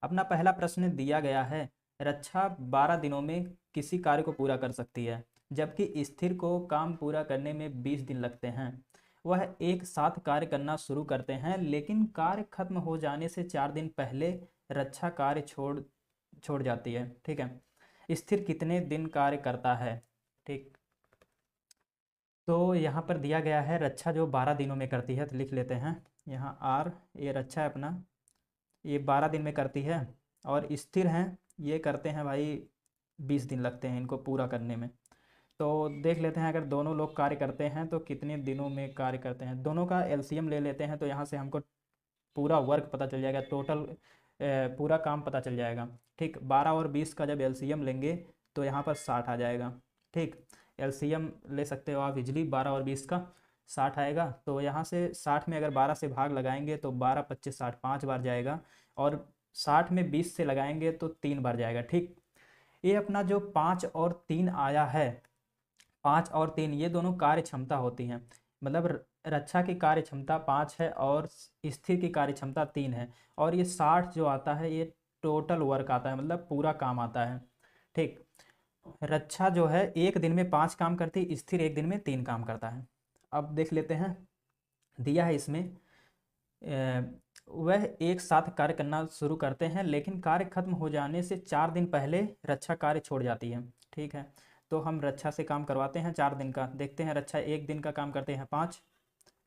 अपना पहला प्रश्न दिया गया है, रक्षा 12 दिनों में किसी कार्य को पूरा कर सकती है, जबकि स्थिर को काम पूरा करने में 20 दिन लगते हैं। वह एक साथ कार्य करना शुरू करते हैं, लेकिन कार्य खत्म हो जाने से 4 दिन पहले रक्षा कार्य छोड़ छोड़ जाती है। ठीक है। स्थिर कितने दिन कार्य करता है? ठीक। तो यहाँ पर दिया गया है रक्षा जो 12 दिनों में करती है, तो लिख लेते हैं यहाँ आर, ये रक्षा है अपना, ये 12 दिन में करती है। और स्थिर हैं, ये करते हैं भाई 20 दिन लगते हैं इनको पूरा करने में। तो देख लेते हैं अगर दोनों लोग कार्य करते हैं तो कितने दिनों में कार्य करते हैं। दोनों का एलसीएम ले लेते हैं, तो यहाँ से हमको पूरा वर्क पता चल जाएगा, टोटल पूरा काम पता चल जाएगा। ठीक, 12 और 20 का जब एलसीएम लेंगे तो यहाँ पर 60 आ जाएगा। ठीक, एलसीएम ले सकते हो आप इजली, 12 और 20 का 60 आएगा। तो यहाँ से 60 में अगर 12 से भाग लगाएंगे तो 12 25 60 5 बार जाएगा, और 60 में 20 से लगाएंगे तो 3 बार जाएगा। ठीक, ये अपना जो 5 और 3 आया है, 5 और 3 ये दोनों कार्य क्षमता होती हैं। मतलब रक्षा की कार्य क्षमता 5 है और स्थिर की कार्य क्षमता 3 है। और ये 60 जो आता है ये टोटल वर्क आता है, मतलब पूरा काम आता है। ठीक, रक्षा जो है एक दिन में 5 काम करती है, स्थिर एक दिन में 3 काम करता है। अब देख लेते हैं, दिया है इसमें वह एक साथ कार्य करना शुरू करते हैं, लेकिन कार्य खत्म हो जाने से 4 दिन पहले रक्षा कार्य छोड़ जाती है। ठीक है, तो हम रक्षा से काम करवाते हैं 4 दिन का। देखते हैं, रक्षा एक दिन का काम करते हैं 5,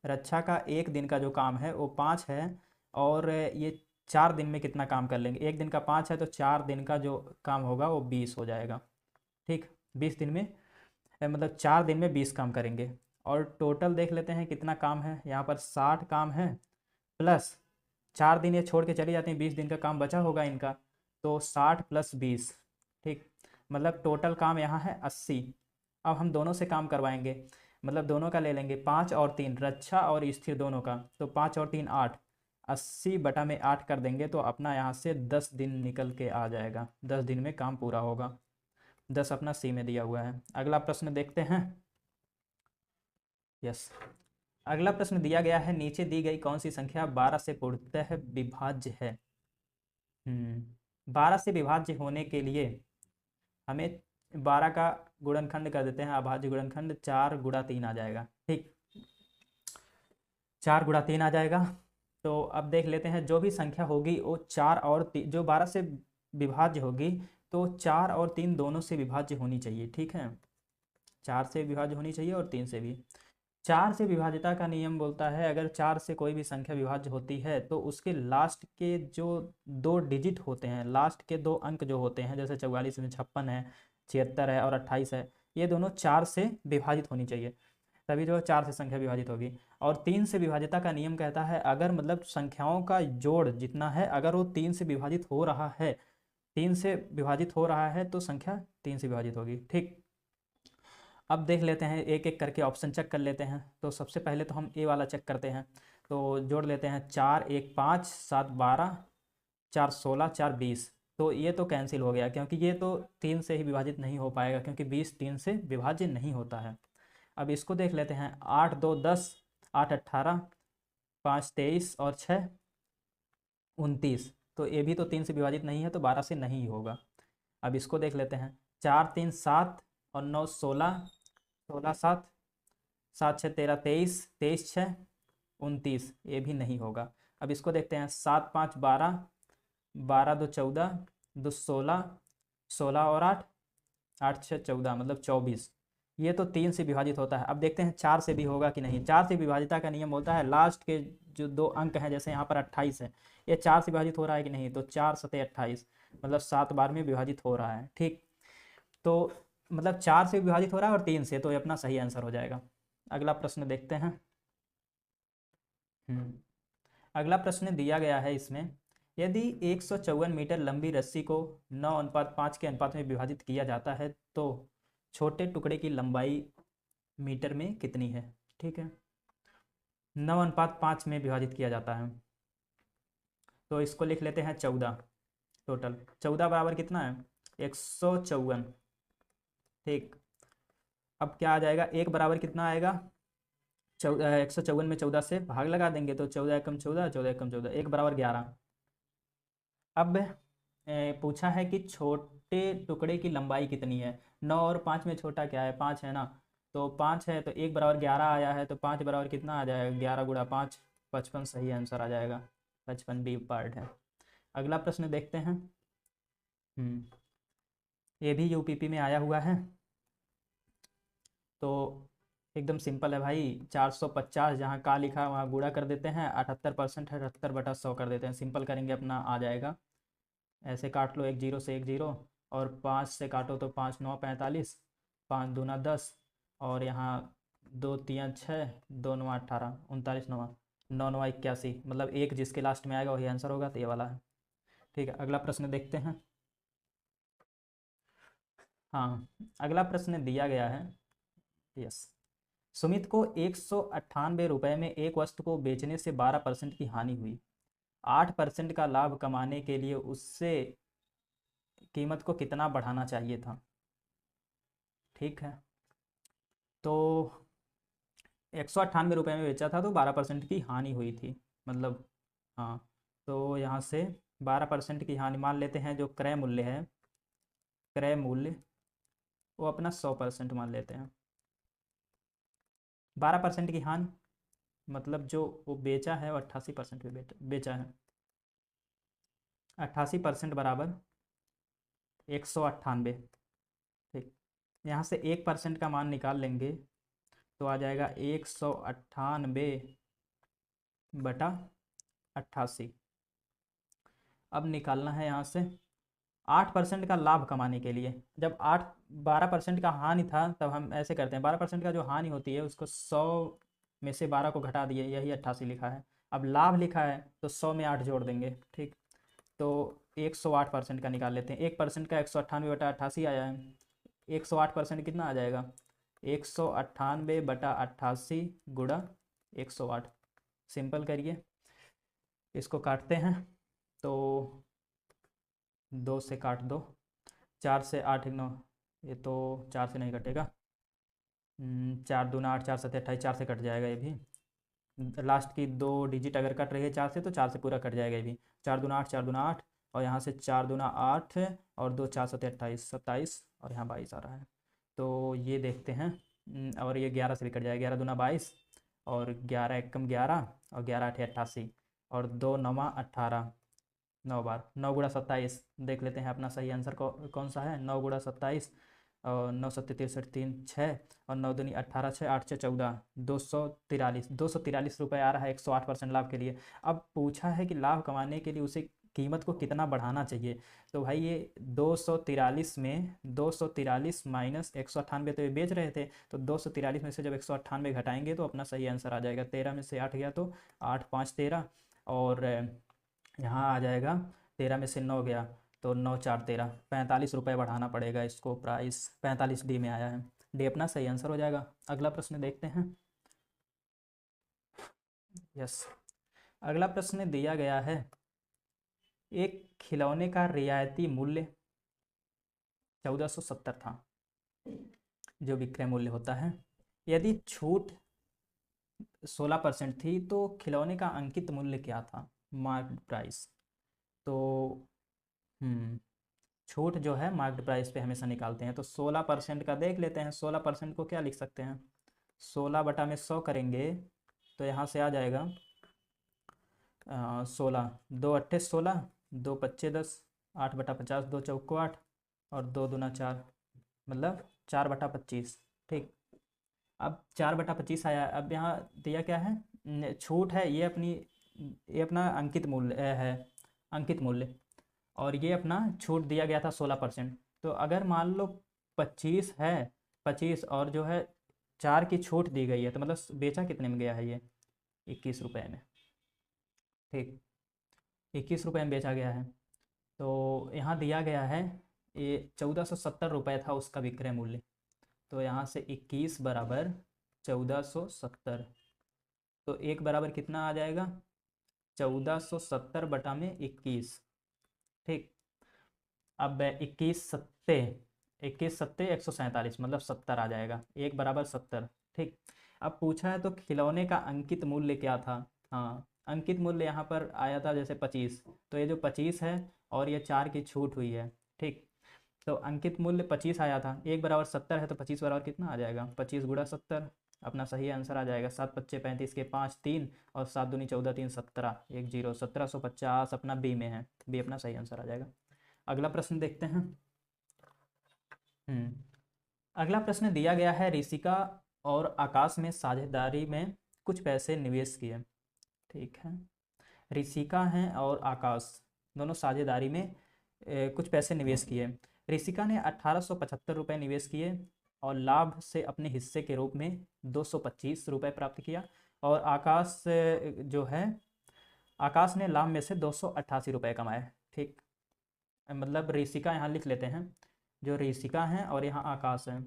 रक्षा का एक दिन का जो काम है वो 5 है, और ये 4 दिन में कितना काम कर लेंगे। एक दिन का 5 है तो 4 दिन का जो काम होगा वो 20 हो जाएगा। ठीक, 20 दिन में मतलब 4 दिन में 20 काम करेंगे। और टोटल देख लेते हैं कितना काम है, यहाँ पर 60 काम है, प्लस 4 दिन ये छोड़ के चली जाती हैं, 20 दिन का काम बचा होगा इनका, तो 60 + 20। ठीक, मतलब टोटल काम यहाँ है 80। अब हम दोनों से काम करवाएंगे, मतलब दोनों का ले लेंगे, 5 और 3 रक्षा और स्थिर दोनों का, तो 5 और 3 8, 80 बटा में 8 कर देंगे तो अपना यहाँ से 10 दिन निकल के आ जाएगा, 10 दिन में काम पूरा होगा। 10 अपना सी में दिया हुआ है। अगला प्रश्न देखते हैं। यस, अगला प्रश्न दिया गया है, नीचे दी गई कौन सी संख्या 12 से पूर्णतः विभाज्य है? 12 से विभाज्य होने के लिए हमें 12 का गुणनखंड कर देते हैं, अभाज्य गुणनखंड 4 गुणा 3 आ जाएगा। ठीक, 4 गुणा 3 आ जाएगा। तो अब देख लेते हैं, जो भी संख्या होगी वो 4 और 3, जो 12 से विभाज्य होगी तो 4 और 3 दोनों से विभाज्य होनी चाहिए। ठीक है, 4 से विभाज्य होनी चाहिए और 3 से भी। 4 से विभाज्यता का नियम बोलता है, अगर 4 से कोई भी संख्या विभाज्य होती है तो उसके लास्ट के जो 2 डिजिट होते हैं, लास्ट के 2 अंक जो होते हैं, जैसे 44 में 56 है, 76 है और 28 है, ये दोनों 4 से विभाजित होनी चाहिए, तभी जो है 4 से संख्या विभाजित होगी। और 3 से विभाज्यता का नियम कहता है, अगर मतलब संख्याओं का जोड़ जितना है अगर वो 3 से विभाजित हो रहा है, 3 से विभाजित हो रहा है तो संख्या 3 से विभाजित होगी। ठीक, अब देख लेते हैं, एक एक करके ऑप्शन चेक कर लेते हैं। तो सबसे पहले तो हम ए वाला चेक करते हैं, तो जोड़ लेते हैं 4 1 5 7 12 4 16 4 20। तो ये तो कैंसिल हो गया, क्योंकि ये तो 3 से ही विभाजित नहीं हो पाएगा, क्योंकि 20 3 से विभाज्य नहीं होता है। अब इसको देख लेते हैं, 8 2 10 8 18 5 23 और 6 29। तो ये भी तो 3 से विभाजित नहीं है, तो 12 से नहीं होगा। अब इसको देख लेते हैं, 4 3 7 और 9 16 16 7 7 6 13 23 23 6 29, ये भी नहीं होगा। अब इसको देखते हैं, 7 5 12 12 2 14 2 16 16 और 8 8 6 14, मतलब 24। ये तो 3 से विभाजित होता है। अब देखते हैं 4 से भी होगा कि नहीं। 4 से विभाजिता का नियम बोलता है, लास्ट के जो 2 अंक हैं, जैसे यहाँ पर 28 है, ये 4 से विभाजित हो रहा है कि नहीं, तो 4 7 28, मतलब 7 बार में विभाजित हो रहा है। ठीक, तो मतलब 4 से विभाजित हो रहा है और 3 से, तो ये अपना सही आंसर हो जाएगा। अगला प्रश्न देखते हैं। अगला प्रश्न दिया गया है इसमें, यदि 154 मीटर लंबी रस्सी को 9:5 के अनुपात में विभाजित किया जाता है तो छोटे टुकड़े की लंबाई मीटर में कितनी है? ठीक है, 9:5 में विभाजित किया जाता है, तो इसको लिख लेते हैं 14। टोटल 14 बराबर कितना है? 154। ठीक, अब क्या आ जाएगा, एक बराबर कितना आएगा? 154 में 14 से भाग लगा देंगे, तो 14 एकम 14 14 एकम 14, एक बराबर 11। अब पूछा है कि छोटे टुकड़े की लंबाई कितनी है। 9 और 5 में छोटा क्या है, 5 है ना। तो 5 है तो 1 बराबर 11 आया है, तो 5 बराबर कितना आ जाएगा, 11 गुणा 5, 55 सही आंसर आ जाएगा। 55 बी पार्ट है। अगला प्रश्न देखते हैं। हम्म ये भी यूपीपी में आया हुआ है। तो एकदम सिंपल है भाई, 450 जहाँ का लिखा है वहाँ गुणा कर देते हैं, 78% है, 78/100 कर देते हैं, सिंपल करेंगे अपना आ जाएगा। ऐसे काट लो, एक जीरो से एक जीरो, और 5 से काटो तो 5 9 45, 5 दूना 10, और यहाँ 2 3 6, 2 9 18, 39 9 9 9 81, मतलब एक जिसके लास्ट में आएगा वही आंसर होगा, तो ये वाला है। ठीक है, अगला प्रश्न देखते हैं। हाँ, अगला प्रश्न दिया गया है। यस। सुमित को 198 रुपये में एक वस्तु को बेचने से 12% की हानि हुई। 8% का लाभ कमाने के लिए उससे कीमत को कितना बढ़ाना चाहिए था। ठीक है, तो 198 रुपये में बेचा था तो 12% की हानि हुई थी, मतलब हाँ। तो यहाँ से 12% की हानि मान लेते हैं, जो क्रय मूल्य है, क्रय मूल्य वो अपना 100% मान लेते हैं। 12% की हानि मतलब जो वो बेचा है वो 88% में बेचा है। 88% बराबर 198। ठीक, यहाँ से 1% का मान निकाल लेंगे तो आ जाएगा 198/88। अब निकालना है यहाँ से 8% का लाभ कमाने के लिए। जब 12% का हानि था तब हम ऐसे करते हैं, 12% का जो हानि होती है उसको 100 में से 12 को घटा दिए, यही 88 लिखा है। अब लाभ लिखा है तो 100 में 8 जोड़ देंगे। ठीक, तो 108% का निकाल लेते हैं। 1% का 198/88 आया है। 108% कितना आ जाएगा, 198/88 गुणा 108। सिंपल करिए, इसको काटते हैं तो 2 से काट दो, 4 से 8 9, ये तो 4 से नहीं कटेगा। 4 दूना 8, 4 7 28, 4 से कट जाएगा ये भी। लास्ट की 2 डिजिट अगर कट रही है 4 से तो 4 से पूरा कट जाएगा ये भी। 4 दूना 8, 4 दूना 8, और यहाँ से 4 दूना 8 और 2 4 7 28, 27, और यहाँ 22 आ रहा है। तो ये देखते हैं। और ये 11 से भी कट जाएगा, 11 दूना 22, और 11 एकम 11, और 11 8 88, और 2 9 18, 9 बार 9 गुणा 27। देख लेते हैं अपना सही आंसर कौन सा है। 9 गुणा 27, और 9 सत्ते 63 3 6, और 9 दूनी 18 6 8 6 14, 243 रुपये आ रहा है 108% लाभ के लिए। अब पूछा है कि लाभ कमाने के लिए उसे कीमत को कितना बढ़ाना चाहिए। तो भाई ये 243 में 243 माइनस 198, तो ये बेच रहे थे, तो 243 में से जब 198 घटाएंगे तो अपना सही आंसर आ जाएगा। 13 में से 8 गया तो 8 5 13, और यहाँ आ जाएगा 13 में से 9 गया तो 9 4 13, 45 रुपये बढ़ाना पड़ेगा इसको। प्राइस 45 डी में आया है, डी अपना सही आंसर हो जाएगा। अगला प्रश्न देखते हैं। यस, अगला प्रश्न दिया गया है, एक खिलौने का रियायती मूल्य 1470 था, जो विक्रय मूल्य होता है। यदि छूट 16% थी तो खिलौने का अंकित मूल्य क्या था, मार्केट प्राइस। तो छूट जो है मार्केट प्राइस पे हमेशा निकालते हैं, तो 16% का देख लेते हैं। 16% को क्या लिख सकते हैं, 16/100 करेंगे तो यहाँ से आ जाएगा 16, 2 अट्ठे 16, 2 पच्चे 10, 8/50, 2 चौको 8, और 2 दूना 4, मतलब 4/25। ठीक, अब 4/25 आया। अब यहाँ दिया क्या है, छूट है, ये अपना अंकित मूल्य है, अंकित मूल्य, और ये अपना छूट दिया गया था 16%। तो अगर मान लो 25 है, 25 और जो है 4 की छूट दी गई है, तो मतलब बेचा कितने में गया है ये, 21 रुपये में। ठीक, 21 रुपये में बेचा गया है। तो यहाँ दिया गया है ये 1470 रुपये था उसका विक्रय मूल्य। तो यहाँ से 21 बराबर 1470, तो एक बराबर कितना आ जाएगा, 1470/21। ठीक, अब 21 सत्ते 147, मतलब 70 आ जाएगा, एक बराबर 70। ठीक, अब पूछा है तो खिलौने का अंकित मूल्य क्या था। हाँ, अंकित मूल्य यहाँ पर आया था जैसे 25, तो ये जो 25 है और ये 4 की छूट हुई है, ठीक। तो अंकित मूल्य 25 आया था, 1 = 70 है, तो 25 बराबर कितना आ जाएगा, 25 × 70, अपना सही आंसर आ जाएगा। 7 × 5 = 35 के 5 3 और 7 दूनी 14 3 17 1 0 1750 अपना बी में है, बी अपना सही आंसर आ जाएगा। अगला प्रश्न देखते हैं। अगला प्रश्न दिया गया है, ऋषिका और आकाश में साझेदारी में कुछ पैसे निवेश किए, ठीक है। ऋषिका हैं और आकाश दोनों साझेदारी में कुछ पैसे निवेश किए। ऋषिका ने 1875 रुपये निवेश किए और लाभ से अपने हिस्से के रूप में 225 रुपये प्राप्त किया, और आकाश जो है, आकाश ने लाभ में से 288 रुपये कमाए, ठीक। मतलब ऋषिका यहाँ लिख लेते हैं, जो ऋषिका हैं और यहाँ आकाश हैं,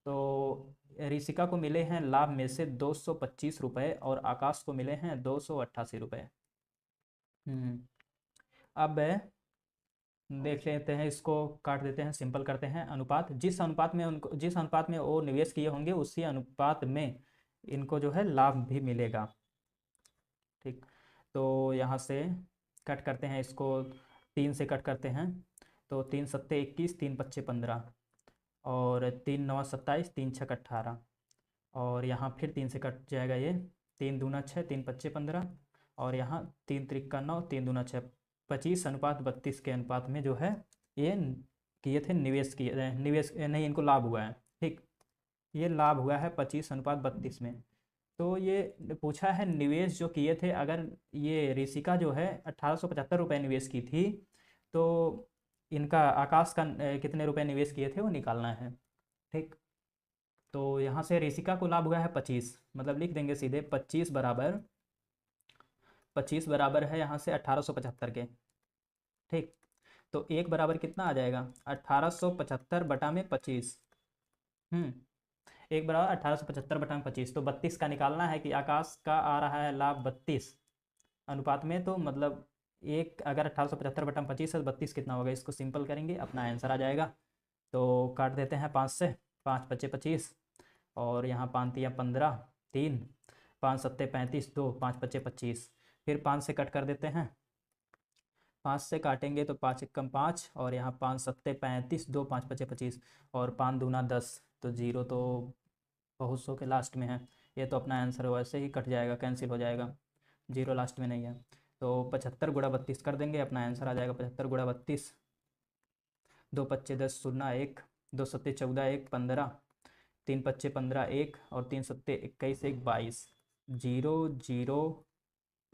तो ऋषिका को मिले हैं लाभ में से 225 रुपये और आकाश को मिले हैं 288 रुपये। अब देख लेते हैं, इसको काट देते हैं, सिंपल करते हैं। अनुपात, जिस अनुपात में वो निवेश किए होंगे उसी अनुपात में इनको जो है लाभ भी मिलेगा, ठीक। तो यहाँ से कट करते हैं, इसको 3 से कट करते हैं, तो 3 × 7 = 21, 3 × 5 = 15 और 3 × 9 = 27, 3 × 6 = 18 और यहाँ फिर 3 से कट जाएगा ये, 3 दूना 6, 3 × 5 = 15 और यहाँ 3 × 3 = 9, 3 दूना 6, 25:32 के अनुपात में जो है ये किए थे, निवेश नहीं, इनको लाभ हुआ है, ठीक। ये लाभ हुआ है 25:32 में। तो ये पूछा है निवेश जो किए थे, अगर ये ऋषिका जो है 1875 रुपये निवेश की थी, तो इनका आकाश का कितने रुपए निवेश किए थे वो निकालना है, ठीक। तो यहाँ से ऋषिका को लाभ हुआ है 25, मतलब लिख देंगे सीधे 25 बराबर है यहाँ से 1875 के, ठीक। तो 1 बराबर कितना आ जाएगा, 1875 बटा में 25, 1 बराबर 1875 बटा में 25, तो 32 का निकालना है कि आकाश का आ रहा है लाभ 32 अनुपात में, तो मतलब एक अगर 1875 बटा में 25 है तो 32 कितना होगा, इसको सिंपल करेंगे अपना आंसर आ जाएगा। तो काट देते हैं 5 से, 5 × 5 = 25 और यहाँ 5 × 3 = 15, 3 5 × 7 = 35, 2 5 × 5 = 25, फिर 5 से कट कर देते हैं, 5 से काटेंगे तो 5 × 1 = 5 और यहाँ 5 × 7 = 35, 2 5 × 5 = 25 और 5 दूना 10, तो 0 तो बहुत सौ के लास्ट में है, ये तो अपना आंसर वैसे ही कट जाएगा, कैंसिल हो जाएगा, 0 लास्ट में नहीं है। तो 75 × 32 कर देंगे, अपना आंसर आ जाएगा 75 × 32, 2 × 5 = 10, 0 1, 2 × 7 = 14, 1 15, 3 × 5 = 15, 1 और 3 × 7 = 21, 1 22, 0 0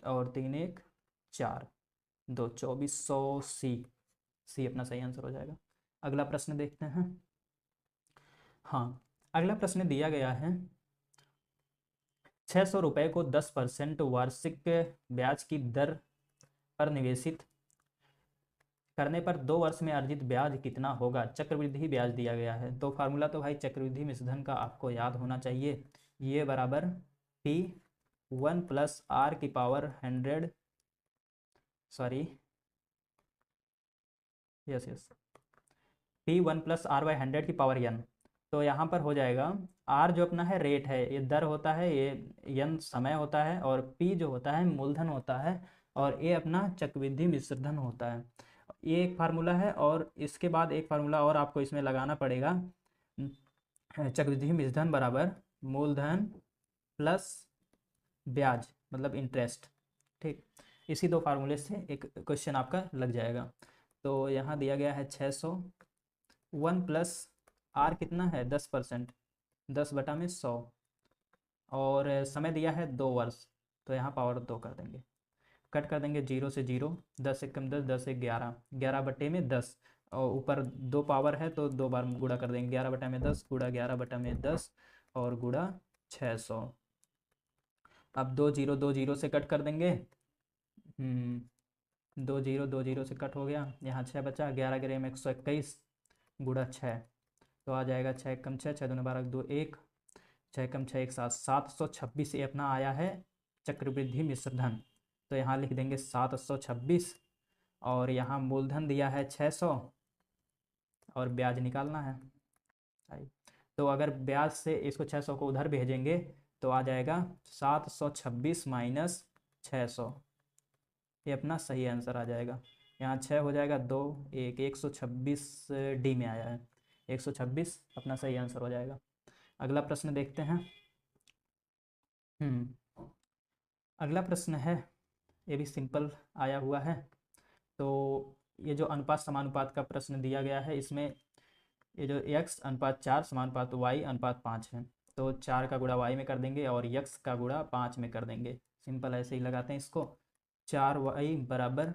और 3 1 4, 2 2400, सी अपना सही आंसर हो जाएगा। अगला प्रश्न देखते हैं। हाँ, अगला प्रश्न दिया गया है, 600 रुपये को 10% वार्षिक ब्याज की दर पर निवेशित करने पर 2 वर्ष में अर्जित ब्याज कितना होगा। चक्रवृद्धि ब्याज दिया गया है, तो फार्मूला तो भाई चक्रवृद्धि मिश्रधन का आपको याद होना चाहिए, ये बराबर P1 + R⁻100, sorry yes P1 + R/100 की पावर n। तो यहाँ पर हो जाएगा, R जो अपना है रेट है, ये दर होता है, ये n समय होता है, और P जो होता है मूलधन होता है, और ये अपना चक्रवृद्धि मिश्रधन होता है। ये एक फार्मूला है, और इसके बाद एक फार्मूला और आपको इसमें लगाना पड़ेगा, चक्रवृद्धि मिश्रधन बराबर मूलधन प्लस ब्याज मतलब इंटरेस्ट, ठीक। इसी 2 फार्मूले से एक क्वेश्चन आपका लग जाएगा। तो यहाँ दिया गया है 600, 1 + R कितना है 10%, 10 बटा में 100, और समय दिया है 2 वर्ष, तो यहाँ पावर 2 कर देंगे, कट कर देंगे 0 से 0, 10 से कम 10, 10 से 11, 11 बटे में 10, और ऊपर 2 पावर है तो 2 बार गुणा कर देंगे, 11 बटा में 10 गुणा 11 बटा में 10 और गुणा 600। अब 2 0 2 0 से कट कर देंगे, 2 0 2 0 से कट हो गया, यहाँ 6 बचा, 11 × 121 गुणा 6, तो आ जाएगा 6 × 6, 6 दूना 12, 2 1, 6 × 6 1 7, 726 ये अपना आया है चक्रवृद्धि मिश्रधन। तो यहाँ लिख देंगे 726, और यहाँ मूलधन दिया है 600 और ब्याज निकालना है। तो अगर ब्याज से इसको 600 को उधर भेजेंगे तो आ जाएगा 726 - 600। ये अपना सही आंसर आ जाएगा। यहाँ 6 हो जाएगा, 2 1 126 डी में आया है। 126 अपना सही आंसर हो जाएगा। अगला प्रश्न देखते हैं। अगला प्रश्न है, ये भी सिंपल आया हुआ है। तो ये जो अनुपात समानुपात का प्रश्न दिया गया है, इसमें ये जो x अनुपात 4 समानुपात y अनुपात 5 है, तो 4 का गुणा y में कर देंगे और x का गुणा 5 में कर देंगे। सिंपल ऐसे ही लगाते हैं इसको, 4y बराबर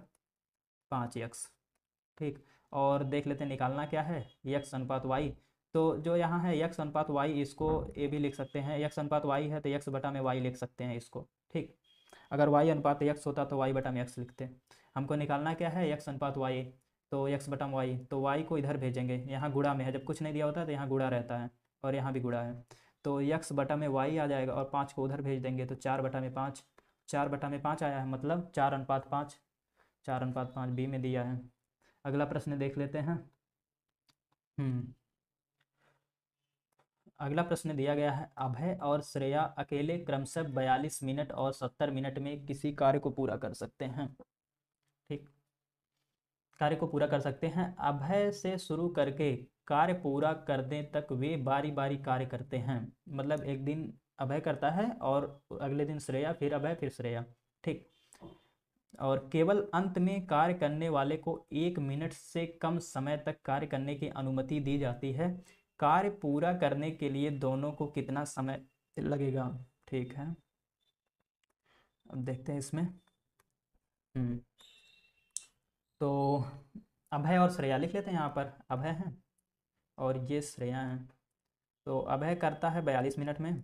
5x। ठीक, और देख लेते हैं निकालना क्या है, x अनुपात y। तो जो यहाँ है x अनुपात y, इसको ये भी लिख सकते हैं, x अनुपात y है तो x बटा में y लिख सकते हैं इसको। ठीक, अगर y अनुपात x होता तो y बटा में x लिखते। हमको निकालना क्या है, x अनुपात y, तो x बटा में y, तो y को इधर भेजेंगे, यहाँ गुणा में है, जब कुछ नहीं दिया होता तो यहाँ गुणा रहता है और यहाँ भी गुणा है, तो x बटा में y आ जाएगा और 5 को उधर भेज देंगे तो 4 बटा में 5, 4 बटा में 5 आया है, मतलब 4 अनुपात 5, 4 अनुपात 5 बी में दिया है। अगला प्रश्न देख लेते हैं। अगला प्रश्न दिया गया है, अभय और श्रेया अकेले क्रमशः 42 मिनट और 70 मिनट में किसी कार्य को पूरा कर सकते हैं। ठीक, कार्य को पूरा कर सकते हैं। अभय से शुरू करके कार्य पूरा करने तक वे बारी बारी कार्य करते हैं, मतलब एक दिन अभय करता है और अगले दिन श्रेया, फिर अभय, फिर श्रेया। ठीक, और केवल अंत में कार्य करने वाले को 1 मिनट से कम समय तक कार्य करने की अनुमति दी जाती है। कार्य पूरा करने के लिए दोनों को कितना समय लगेगा। ठीक है, अब देखते हैं इसमें। तो अभय और श्रेया लिख लेते हैं, यहाँ पर अभय है और ये श्रेया है। तो अभय करता है 42 मिनट में,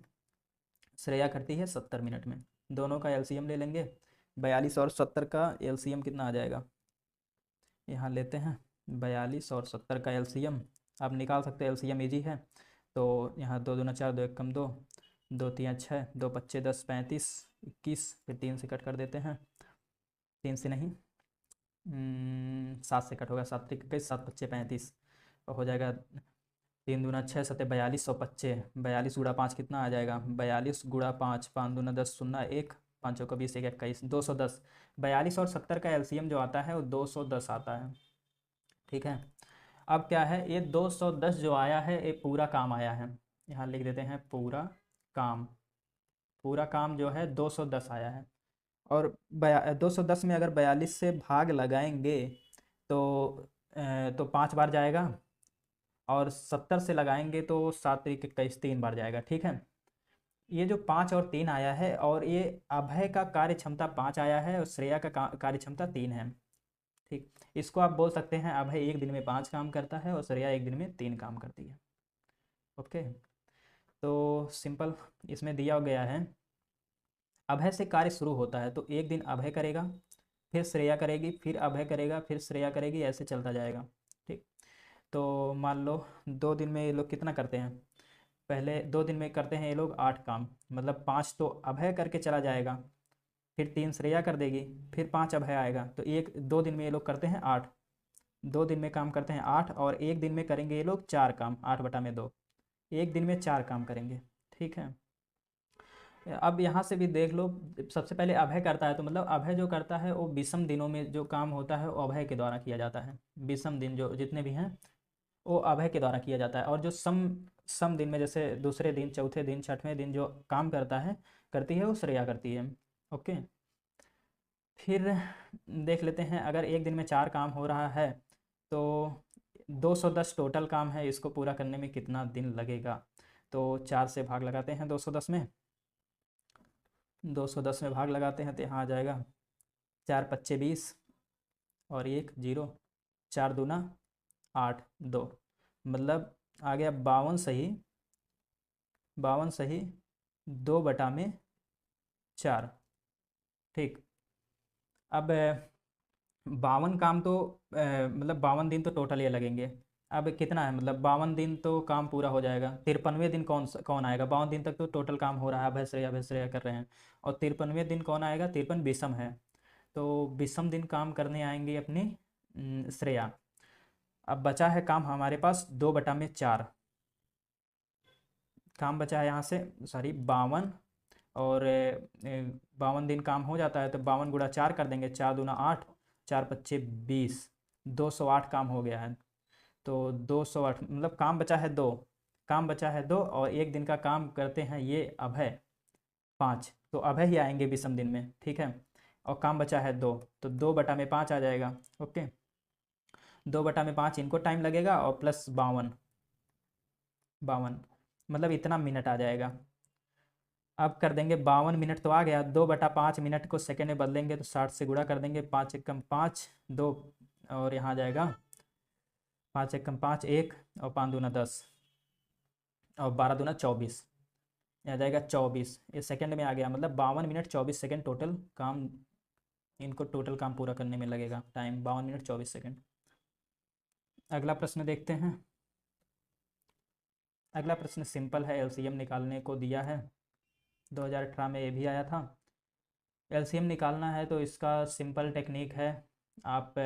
श्रेया करती है 70 मिनट में। दोनों का एलसीएम ले लेंगे, 42 और 70 का एलसीएम कितना आ जाएगा, यहाँ लेते हैं 42 और 70 का एलसीएम। आप निकाल सकते हैं, एलसीएम इजी है। तो यहाँ 2 दूना 4, 2 एक कम 2, 2 3 6, 2 पच्चे 10, 35 21, फिर 3 से कट कर देते हैं, 3 से नहीं 7 से कट होगा, 7 21, 7 पच्चे 35 और हो जाएगा 3 दूना 6, 7 42 और पच्चे 42 गुणा 5 कितना आ जाएगा, 42 गुणा 5, 5 दूना 10, 0 1, 5 का 20, 1 21, 210। 42 और 70 का एलसीएम जो आता है वो 210 आता है। ठीक है, अब क्या है, ये 210 जो आया है ये पूरा काम आया है, यहाँ लिख देते हैं पूरा काम। पूरा काम जो है 210 आया है, और 210 में अगर 42 से भाग लगाएंगे तो 5 बार जाएगा, और 70 से लगाएंगे तो 7 तरीके 21 3 बार जाएगा। ठीक है, ये जो 5 और 3 आया है, और ये अभय का कार्य क्षमता 5 आया है और श्रेया का कार्य क्षमता 3 है। ठीक, इसको आप बोल सकते हैं अभय एक दिन में 5 काम करता है और श्रेया एक दिन में 3 काम करती है। ओके, तो सिंपल इसमें दिया गया है, अभय से कार्य शुरू होता है तो एक दिन अभय करेगा, फिर श्रेया करेगी, फिर अभय करेगा, फिर श्रेया करेगी, ऐसे चलता जाएगा। ठीक, तो मान लो 2 दिन में ये लोग कितना करते हैं, पहले 2 दिन में करते हैं ये लोग 8 काम, मतलब 5 तो अभय करके चला जाएगा, फिर 3 श्रेया कर देगी, फिर 5 अभय आएगा, तो 2 दिन में ये लोग करते हैं 8। 2 दिन में काम करते हैं 8, और एक दिन में करेंगे ये लोग 4 काम, 8 बटा में 2, एक दिन में 4 काम करेंगे। ठीक है, अब यहाँ से भी देख लो, सबसे पहले अभय करता है तो मतलब अभय जो करता है वो विषम दिनों में जो काम होता है वो अभय के द्वारा किया जाता है। विषम दिन जो जितने भी हैं वो अभय के द्वारा किया जाता है, और जो सम सम दिन में जैसे दूसरे दिन, चौथे दिन, छठवें दिन जो काम करती है वो श्रेया करती है। ओके, फिर देख लेते हैं, अगर एक दिन में 4 काम हो रहा है तो 210 टोटल काम है, इसको पूरा करने में कितना दिन लगेगा। तो 4 से भाग लगाते हैं 210 में, 210 में भाग लगाते हैं तो यहाँ आ जाएगा 4 पच्चे 20 और 1 0, 4 दूना 8 2, मतलब आ गया 52 सही, 52 सही 2 बटा में 4। ठीक, अब 52 काम तो मतलब 52 दिन तो टोटल ये लगेंगे। अब कितना है, मतलब 52 दिन तो काम पूरा हो जाएगा। 53वें दिन कौन आएगा, 52 दिन तक तो टोटल काम हो रहा है, अभय श्रेया कर रहे हैं, और 53वें दिन कौन आएगा, 53 विषम है, तो विषम दिन काम करने आएंगे अपनी श्रेया। अब बचा है काम हमारे पास 2 बटा में 4 काम बचा है यहाँ से, सॉरी 52 और 52 दिन काम हो जाता है, तो 52 गुणा 4 कर देंगे, 4 दूना 8, 4 पच्चे 20, 208 काम हो गया है। तो 208 मतलब काम बचा है 2, काम बचा है 2, और एक दिन का काम करते हैं ये अभय 5, तो अभय ही आएंगे विषम दिन में, ठीक है। और काम बचा है 2, तो 2/5 आ जाएगा। ओके, 2/5 इनको टाइम लगेगा, और प्लस 52, 52 मतलब इतना मिनट आ जाएगा। अब कर देंगे 52 मिनट तो आ गया, 2/5 मिनट को सेकेंड में बदलेंगे तो 60 से गुणा कर देंगे, 5 एकम 5, 2, और यहाँ आ जाएगा 5 एकम 5 1, और 5 दूना 10, और 12 दूना 24, आ जाएगा 24। ये सेकंड में आ गया, मतलब 52 मिनट 24 सेकंड टोटल काम, इनको टोटल काम पूरा करने में लगेगा टाइम 52 मिनट 24 सेकंड। अगला प्रश्न देखते हैं। अगला प्रश्न सिंपल है, एलसीएम निकालने को दिया है, 2018 में ये भी आया था। एलसीएम निकालना है तो इसका सिंपल टेक्निक है, आप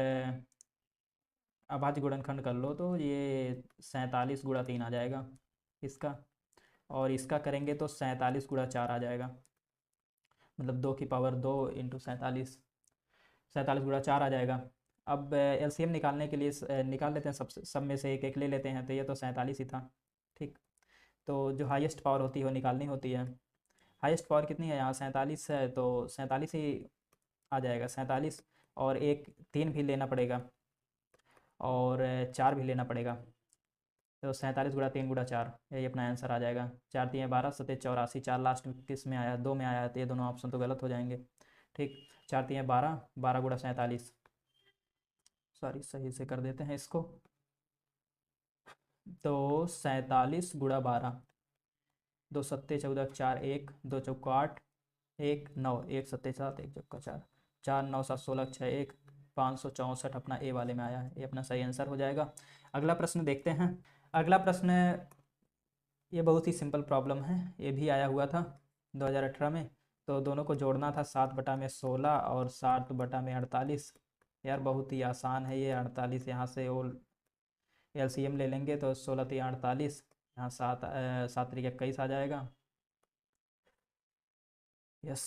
अभाज्य गुणनखंड कर लो, तो ये 47 गुणा 3 आ जाएगा इसका, और इसका करेंगे तो 47 गुणा 4 आ जाएगा, मतलब 2 की पावर 2 इंटू 47, 47 गुणा 4 आ जाएगा। अब एलसीएम निकालने के लिए निकाल लेते हैं, सब में से एक एक ले लेते हैं, तो ये तो 47 ही था, ठीक। तो जो हाईएस्ट पावर होती है वो निकालनी होती है। हाईएस्ट पावर कितनी है यहाँ, 47 है, तो 47 ही आ जाएगा, 47, और एक 3 भी लेना पड़ेगा, और 4 भी लेना पड़ेगा, तो 47 गुणा 3 गुणा 4, यही अपना आंसर आ जाएगा। 4 3 12 7 84, 4 लास्ट में किस में आया, 2 में आया है, तो ये दोनों ऑप्शन तो गलत हो जाएंगे, ठीक। 4 3 12, 12 गुणा 47, सॉरी सही से कर देते हैं इसको, तो 47 गुणा 12, 2 सत्ते 14, 4 1, 2 चौका 8, 1 9, 1 सत्ते 7, 1 चौका 4, 4 9 7 16, 6 1, 564 अपना ए वाले में आया है, ये अपना सही आंसर हो जाएगा। अगला प्रश्न देखते हैं। अगला प्रश्न ये बहुत ही सिंपल प्रॉब्लम है, ये भी आया हुआ था 2018 में, तो दोनों को जोड़ना था, 7/16 और 7/48। यार बहुत ही आसान है ये, 48 यहाँ से वो एलसीएम ले लेंगे तो 16 3 48, यहाँ 7 7 3 21 आ जाएगा, यस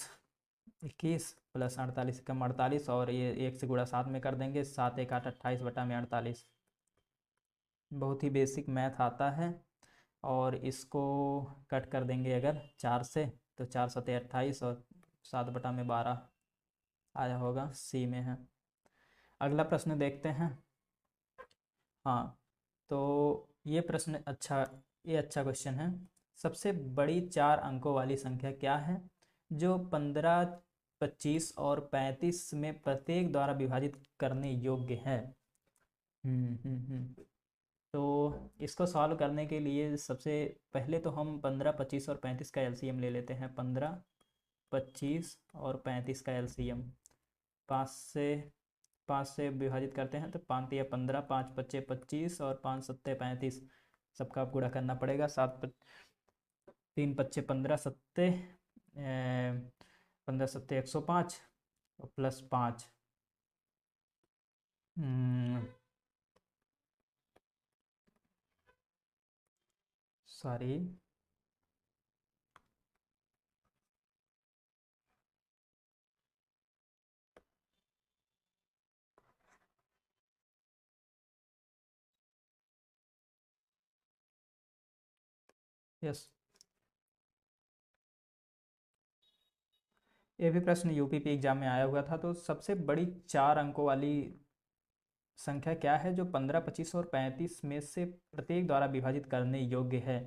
21 प्लस 48 कम 48, और ये 1 से गुणा 7 में कर देंगे, 7 1 8 28/48। बहुत ही बेसिक मैथ आता है, और इसको कट कर देंगे अगर 4 से, तो 4 सत्ते 28, और 7/12 आया होगा, सी में है। अगला प्रश्न देखते हैं। हाँ, तो ये प्रश्न अच्छा, ये अच्छा क्वेश्चन है। सबसे बड़ी 4 अंकों वाली संख्या क्या है जो 15 25 और 35 में प्रत्येक द्वारा विभाजित करने योग्य है? तो इसको सॉल्व करने के लिए सबसे पहले तो हम 15 25 और 35 का एलसीएम ले लेते हैं। 15 25 और 35 का एलसीएम, 5 से विभाजित करते हैं तो 5 या 15, 5 पच्चे 25, और 5 सत्ते 35, सबका आप गुणा करना पड़ेगा। 3 पच्चे 15 सत्ते 15 सत्ते 105, और प्लस 5, सॉरी यस, ये भी प्रश्न यूपीपी एग्जाम में आया हुआ था। तो सबसे बड़ी 4 अंकों वाली संख्या क्या है जो 15 25 और 35 में से प्रत्येक द्वारा विभाजित करने योग्य है?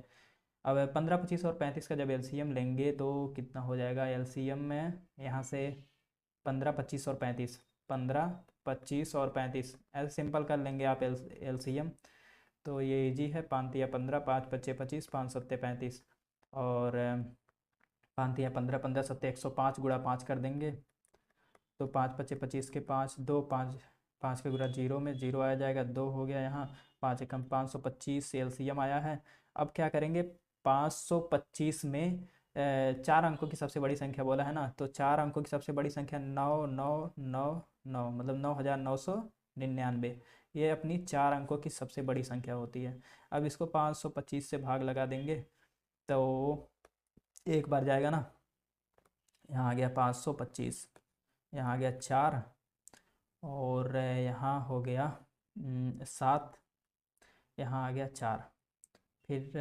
अब 15 25 और 35 का जब एलसीएम लेंगे तो कितना हो जाएगा एलसीएम में, यहाँ से 15 25 और 35, 15 25 और 35 ऐसे सिंपल कर लेंगे आप एलसीएम, तो ये इजी है। 5 या 15, 5 पच्चे 25, 5 सत्ते 35, और 5 या 15, 15 सत्ते 105 गुणा 5 कर देंगे, तो 5 पच्चे 25 के 5, 2 5, 5 के गुणा 0 में 0 आ जाएगा, 2 हो गया यहाँ, 5 एकम 525 एलसीएम आया है। अब क्या करेंगे, 525 में 4 अंकों की सबसे बड़ी संख्या बोला है ना, तो 4 अंकों की सबसे बड़ी संख्या 9999, मतलब 9999, ये अपनी 4 अंकों की सबसे बड़ी संख्या होती है। अब इसको 525 से भाग लगा देंगे, तो एक बार जाएगा ना, यहाँ आ गया 525, यहाँ आ गया 4, और यहाँ हो गया 7, यहाँ आ गया 4, फिर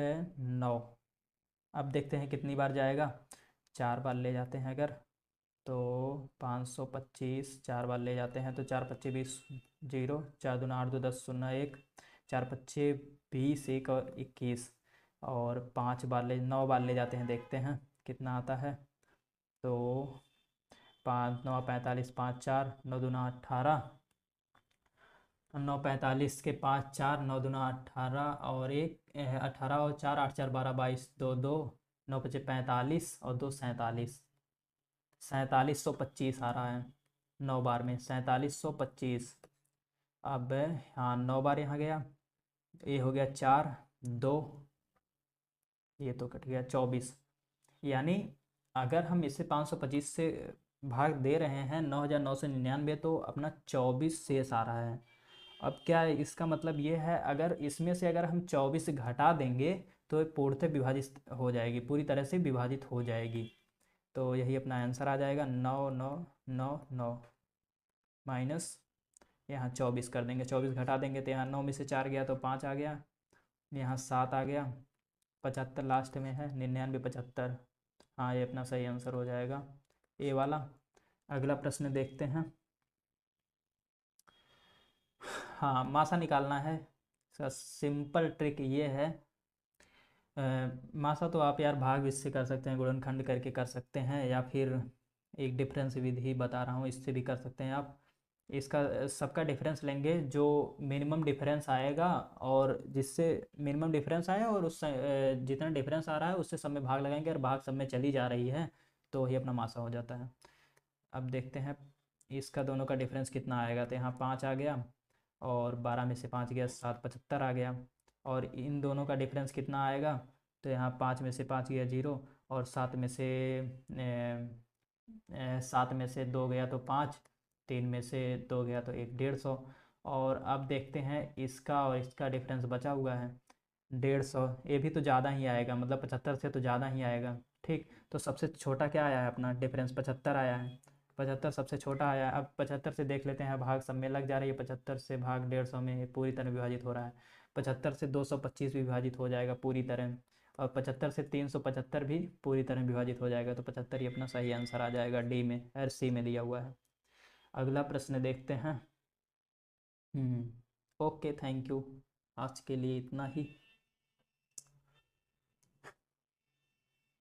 9। अब देखते हैं कितनी बार जाएगा। 4 बार ले जाते हैं अगर, तो 525 4 बार ले जाते हैं तो 4 पच्चे 20, 0, 4 दूना 8, 2 10, 0 1, 4 पच्चे 20, 1 और 21, और 5 बार 9 बार ले जाते हैं, देखते हैं कितना आता है। तो 5 9 45, 5 4, 9 दूना 18, 9 45 के 5 4, 9 दूना 18 और 1 18 और 4 8 4 12 22, 2 2, 9 पचे 45 और 2 47, 4725 आ रहा है 9 बार में, 4725। अब हाँ 9 बार यहाँ गया, ये हो गया 4 2, ये तो कट गया 24। यानी अगर हम इसे 525 से भाग दे रहे हैं 9999, तो अपना 24 शेष आ रहा है। अब क्या है इसका मतलब ये है, अगर इसमें से अगर हम 24 घटा देंगे तो ये पूर्णतः विभाजित हो जाएगी, पूरी तरह से विभाजित हो जाएगी। तो यही अपना आंसर आ जाएगा 9999 माइनस यहाँ 24 कर देंगे, 24 घटा देंगे तो यहाँ 9 में से 4 गया तो 5 आ गया, यहाँ 7 आ गया, 75 लास्ट में है, 99 75। हाँ ये अपना सही आंसर हो जाएगा ए वाला। अगला प्रश्न देखते हैं। हाँ मासा निकालना है, इसका सिंपल ट्रिक ये है। मासा तो आप यार भाग इससे कर सकते हैं, गुणनखंड करके कर सकते हैं, या फिर एक डिफरेंस विधि बता रहा हूँ इससे भी कर सकते हैं आप। इसका सबका डिफरेंस लेंगे, जो मिनिमम डिफरेंस आएगा और जिससे मिनिमम डिफरेंस आया और उससे जितना डिफरेंस आ रहा है उससे सब में भाग लगाएंगे, और भाग सब में चली जा रही है तो ही अपना मासा हो जाता है। अब देखते हैं इसका दोनों का डिफरेंस कितना आएगा। तो यहाँ 5 आ गया और 12 में से 5 गया 7 75 आ गया, और इन दोनों का डिफरेंस कितना आएगा। तो यहाँ 5 में से 5 गया 0, और 7 में से 7 में से 2 गया तो 5, 3 में से 2 गया तो 1 150। और अब देखते हैं इसका और इसका डिफरेंस बचा हुआ है 150, ये भी तो ज़्यादा ही आएगा, मतलब 75 से तो ज़्यादा ही आएगा। ठीक, तो सबसे छोटा क्या आया है अपना डिफरेंस 75 आया है, 75 सबसे छोटा आया है। अब 75 से देख लेते हैं, भाग सब में लग जा रही है, 75 से भाग 150 में ये पूरी तरह विभाजित हो रहा है। 75 से 225 भी विभाजित हो जाएगा पूरी तरह, और 75 से 375 भी पूरी तरह विभाजित हो जाएगा। तो 75 ही अपना सही आंसर आ जाएगा, डी में और सी में दिया हुआ है। अगला प्रश्न देखते हैं। ओके थैंक यू, आज के लिए इतना ही।